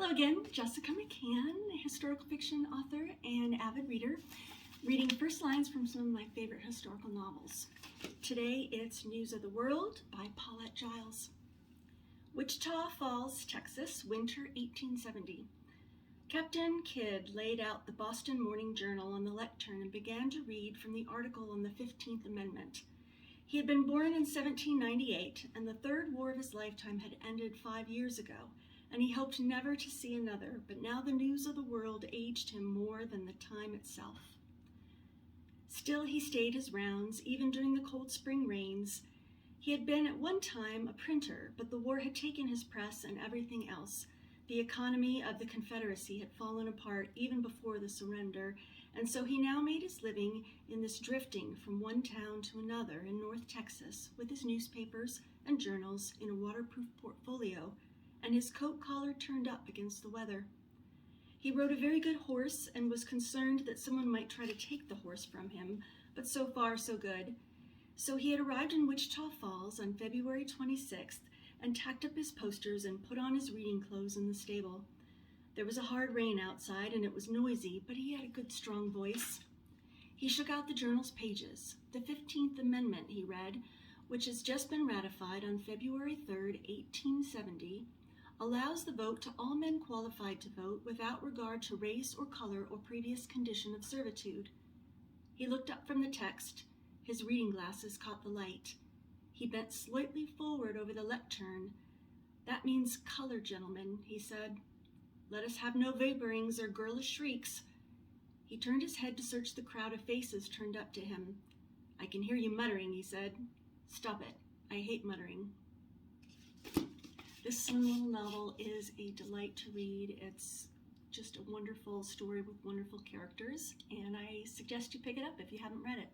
Hello again, Jessica McCann, historical fiction author and avid reader, reading first lines from some of my favorite historical novels. Today it's News of the World by Paulette Jiles. Wichita Falls, Texas, winter 1870. Captain Kidd laid out the Boston Morning Journal on the lectern and began to read from the article on the 15th Amendment. He had been born in 1798, and the third war of his lifetime had ended 5 years ago, and he hoped never to see another, but now the news of the world aged him more than the time itself. Still he stayed his rounds, even during the cold spring rains. He had been at one time a printer, but the war had taken his press and everything else. The economy of the Confederacy had fallen apart even before the surrender, and so he now made his living in this drifting from one town to another in North Texas with his newspapers and journals in a waterproof portfolio and his coat collar turned up against the weather. He rode a very good horse and was concerned that someone might try to take the horse from him, but so far so good. So he had arrived in Wichita Falls on February 26th and tacked up his posters and put on his reading clothes in the stable. There was a hard rain outside and it was noisy, but he had a good strong voice. He shook out the journal's pages. The 15th Amendment, he read, which has just been ratified on February 3rd, 1870, allows the vote to all men qualified to vote without regard to race or color or previous condition of servitude. He looked up from the text. His reading glasses caught the light. He bent slightly forward over the lectern. "That means color, gentlemen," he said. "Let us have no vaporings or girlish shrieks." He turned his head to search the crowd of faces turned up to him. "I can hear you muttering," he said. "Stop it. I hate muttering." This little novel is a delight to read. It's just a wonderful story with wonderful characters, and I suggest you pick it up if you haven't read it.